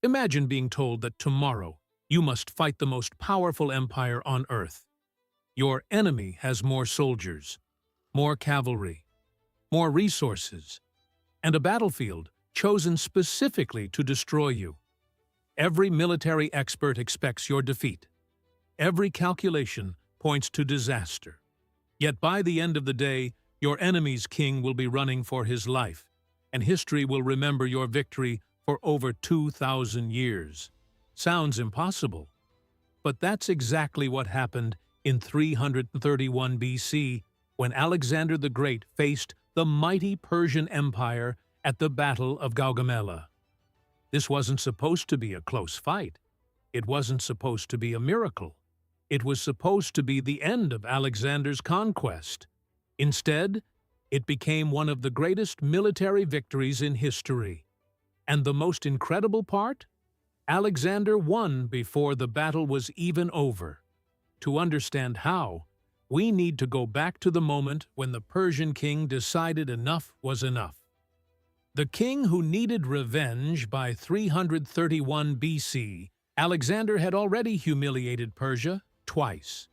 Imagine being told that tomorrow you must fight the most powerful empire on earth. Your enemy has more soldiers, more cavalry, more resources, and a battlefield chosen specifically to destroy you. Every military expert expects your defeat. Every calculation points to disaster. Yet by the end of the day, your enemy's king will be running for his life, and history will remember your victory for over 2,000 years. Sounds impossible, but that's exactly what happened in 331 BC when Alexander the Great faced the mighty Persian Empire at the Battle of Gaugamela. This wasn't supposed to be a close fight. It wasn't supposed to be a miracle. It was supposed to be the end of Alexander's conquest. Instead, it became one of the greatest military victories in history. And the most incredible part? Alexander won before the battle was even over. To understand how, we need to go back to the moment when the Persian king decided enough was enough. The king who needed revenge by 331 BC, Alexander had already humiliated Persia twice.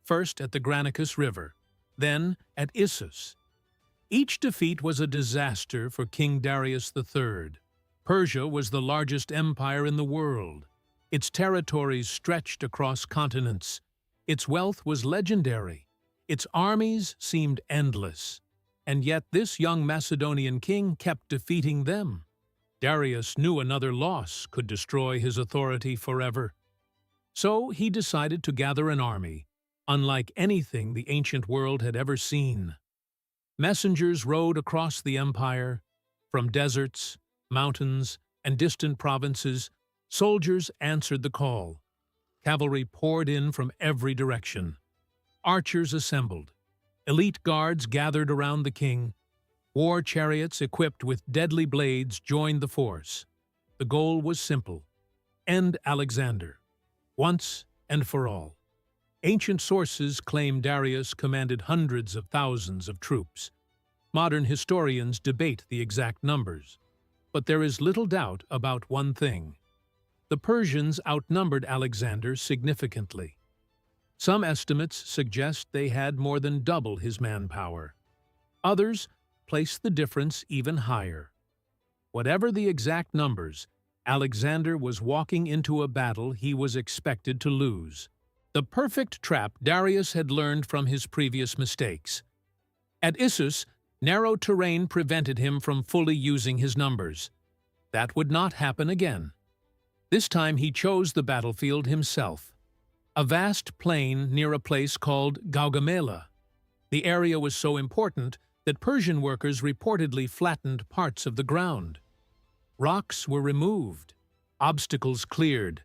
First at the Granicus River, then at Issus. Each defeat was a disaster for King Darius III. Persia was the largest empire in the world. Its territories stretched across continents. Its wealth was legendary. Its armies seemed endless. And yet this young Macedonian king kept defeating them. Darius knew another loss could destroy his authority forever. So he decided to gather an army, unlike anything the ancient world had ever seen. Messengers rode across the empire. From deserts, mountains, and distant provinces, soldiers answered the call. Cavalry poured in from every direction. Archers assembled. Elite guards gathered around the king. War chariots equipped with deadly blades joined the force. The goal was simple: end Alexander, once and for all. Ancient sources claim Darius commanded hundreds of thousands of troops. Modern historians debate the exact numbers. But there is little doubt about one thing. The Persians outnumbered Alexander significantly. Some estimates suggest they had more than double his manpower. Others place the difference even higher. Whatever the exact numbers, Alexander was walking into a battle he was expected to lose. The perfect trap Darius had learned from his previous mistakes. At Issus, narrow terrain prevented him from fully using his numbers. That would not happen again. This time he chose the battlefield himself. A vast plain near a place called Gaugamela. The area was so important that Persian workers reportedly flattened parts of the ground. Rocks were removed, obstacles cleared.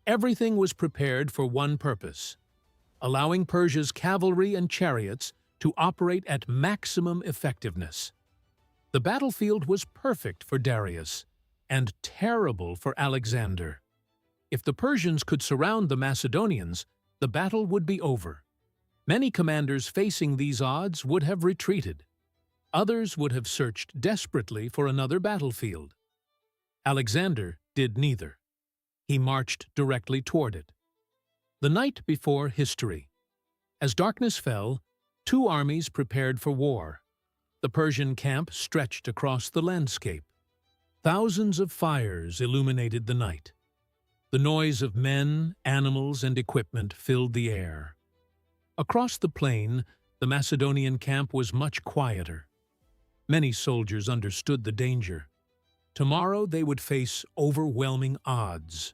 Everything was prepared for one purpose: allowing Persia's cavalry and chariots to operate at maximum effectiveness. The battlefield was perfect for Darius and terrible for Alexander. If the Persians could surround the Macedonians, the battle would be over. Many commanders facing these odds would have retreated. Others would have searched desperately for another battlefield. Alexander did neither. He marched directly toward it. The night before history. As darkness fell, two armies prepared for war. The Persian camp stretched across the landscape. Thousands of fires illuminated the night. The noise of men, animals, and equipment filled the air. Across the plain, the Macedonian camp was much quieter. Many soldiers understood the danger. Tomorrow they would face overwhelming odds.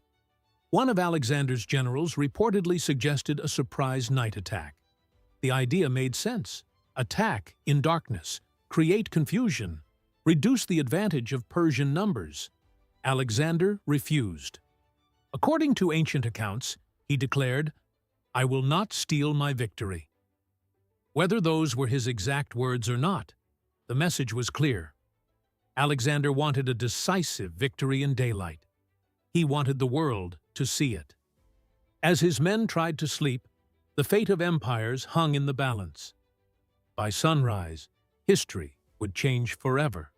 One of Alexander's generals reportedly suggested a surprise night attack. The idea made sense. Attack in darkness, create confusion, reduce the advantage of Persian numbers. Alexander refused. According to ancient accounts, he declared, "I will not steal my victory." Whether those were his exact words or not, the message was clear. Alexander wanted a decisive victory in daylight. He wanted the world to see it. As his men tried to sleep, the fate of empires hung in the balance. By sunrise, history would change forever.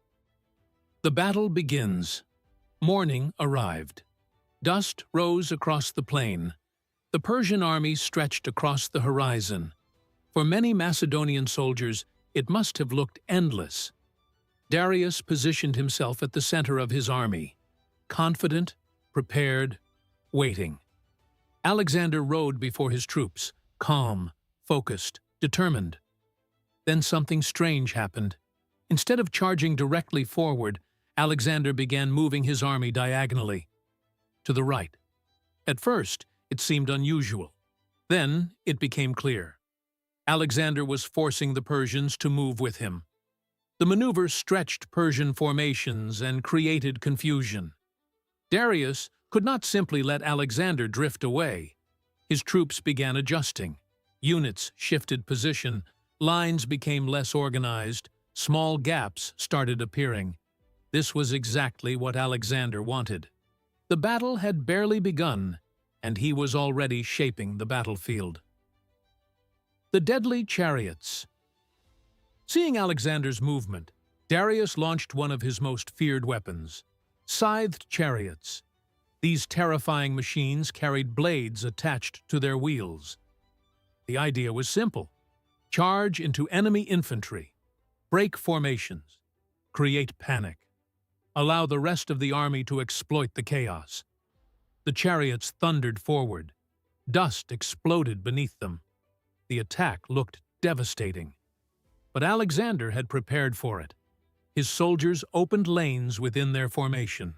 The battle begins. Morning arrived. Dust rose across the plain. The Persian army stretched across the horizon. For many Macedonian soldiers, it must have looked endless. Darius positioned himself at the center of his army, confident, prepared, waiting. Alexander rode before his troops, calm, focused, determined. Then something strange happened. Instead of charging directly forward, Alexander began moving his army diagonally, to the right. At first, it seemed unusual. Then, it became clear. Alexander was forcing the Persians to move with him. The maneuver stretched Persian formations and created confusion. Darius could not simply let Alexander drift away. His troops began adjusting. Units shifted position, lines became less organized, small gaps started appearing. This was exactly what Alexander wanted. The battle had barely begun, and he was already shaping the battlefield. The deadly chariots. Seeing Alexander's movement, Darius launched one of his most feared weapons, scythed chariots. These terrifying machines carried blades attached to their wheels. The idea was simple: charge into enemy infantry, break formations, create panic, allow the rest of the army to exploit the chaos. The chariots thundered forward. Dust exploded beneath them. The attack looked devastating. But Alexander had prepared for it. His soldiers opened lanes within their formation.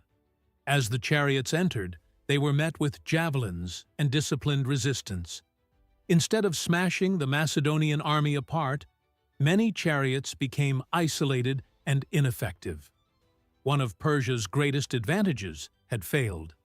As the chariots entered, they were met with javelins and disciplined resistance. Instead of smashing the Macedonian army apart, many chariots became isolated and ineffective. One of Persia's greatest advantages had failed,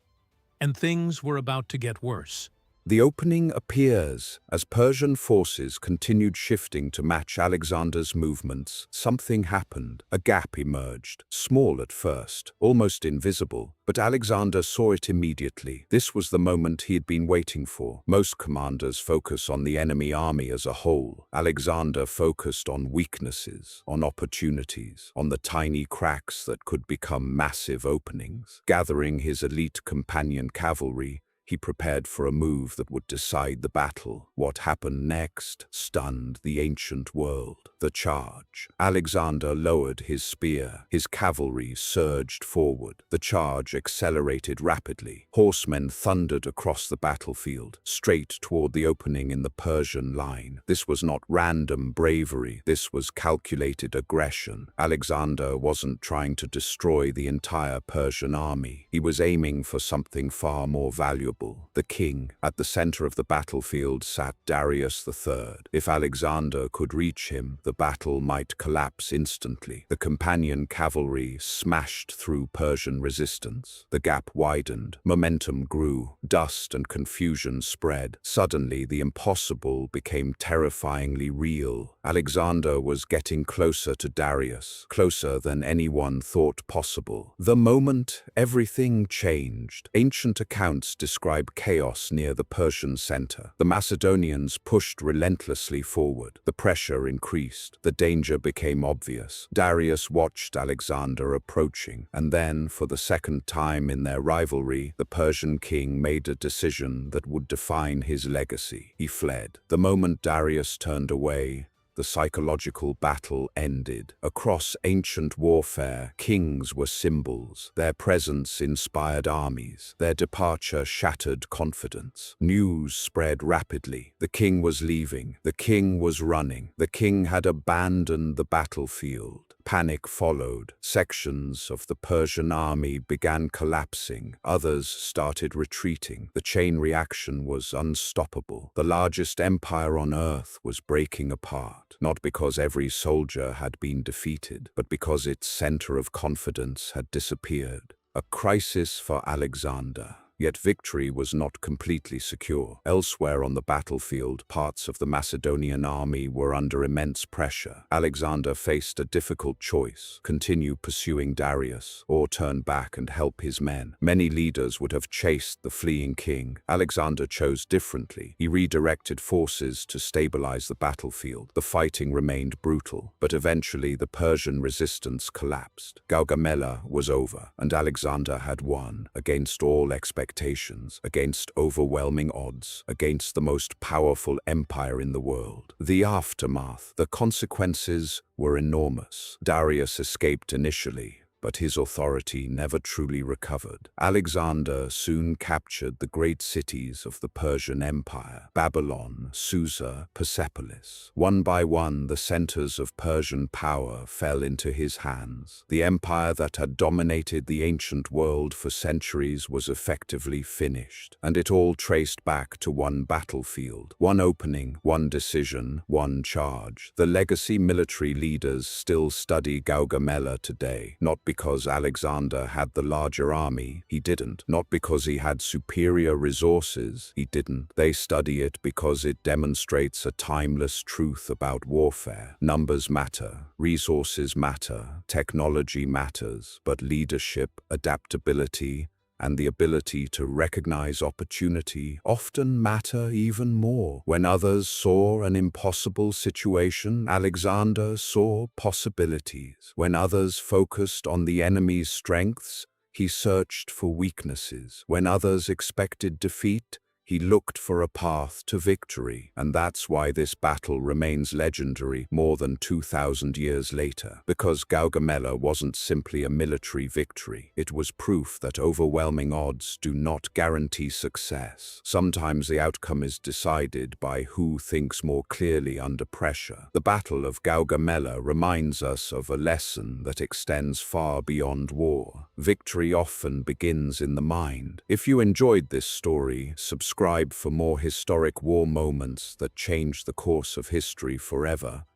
and things were about to get worse. The opening appears. As Persian forces continued shifting to match Alexander's movements, something happened. A gap emerged, small at first, almost invisible, but Alexander saw it immediately. This was the moment he had been waiting for. Most commanders focus on the enemy army as a whole. Alexander focused on weaknesses, on opportunities, on the tiny cracks that could become massive openings. Gathering his elite companion cavalry, he prepared for a move that would decide the battle. What happened next stunned the ancient world. The charge. Alexander lowered his spear. His cavalry surged forward. The charge accelerated rapidly. Horsemen thundered across the battlefield, straight toward the opening in the Persian line. This was not random bravery. This was calculated aggression. Alexander wasn't trying to destroy the entire Persian army. He was aiming for something far more valuable. The king. At the center of the battlefield sat Darius III. If Alexander could reach him, the battle might collapse instantly. The companion cavalry smashed through Persian resistance. The gap widened. Momentum grew. Dust and confusion spread. Suddenly, the impossible became terrifyingly real. Alexander was getting closer to Darius, closer than anyone thought possible. The moment everything changed. Ancient accounts describe chaos near the Persian center. The Macedonians pushed relentlessly forward. The pressure increased. The danger became obvious. Darius watched Alexander approaching, and then, for the second time in their rivalry, the Persian king made a decision that would define his legacy. He fled. The moment Darius turned away, the psychological battle ended. Across ancient warfare, kings were symbols. Their presence inspired armies. Their departure shattered confidence. News spread rapidly. The king was leaving. The king was running. The king had abandoned the battlefield. Panic followed. Sections of the Persian army began collapsing. Others started retreating. The chain reaction was unstoppable. The largest empire on earth was breaking apart, not because every soldier had been defeated, but because its center of confidence had disappeared. A crisis for Alexander. Yet victory was not completely secure. Elsewhere on the battlefield, parts of the Macedonian army were under immense pressure. Alexander faced a difficult choice: continue pursuing Darius, or turn back and help his men. Many leaders would have chased the fleeing king. Alexander chose differently. He redirected forces to stabilize the battlefield. The fighting remained brutal, but eventually the Persian resistance collapsed. Gaugamela was over, and Alexander had won, against all expectations. expectations, against overwhelming odds, against the most powerful empire in the world. The aftermath, the consequences were enormous. Darius escaped initially, but his authority never truly recovered. Alexander soon captured the great cities of the Persian Empire: Babylon, Susa, Persepolis. One by one, the centers of Persian power fell into his hands. The empire that had dominated the ancient world for centuries was effectively finished, and it all traced back to one battlefield, one opening, one decision, one charge. The legacy military leaders still study Gaugamela today, not because Alexander had the larger army, he didn't. Not because he had superior resources, he didn't. They study it because it demonstrates a timeless truth about warfare. Numbers matter, resources matter, technology matters, but leadership, adaptability, and the ability to recognize opportunity often matter even more. When others saw an impossible situation, Alexander saw possibilities. When others focused on the enemy's strengths, he searched for weaknesses. When others expected defeat, he looked for a path to victory. And that's why this battle remains legendary more than 2,000 years later. Because Gaugamela wasn't simply a military victory. It was proof that overwhelming odds do not guarantee success. Sometimes the outcome is decided by who thinks more clearly under pressure. The Battle of Gaugamela reminds us of a lesson that extends far beyond war. Victory often begins in the mind. If you enjoyed this story, subscribe for more historic war moments that change the course of history forever.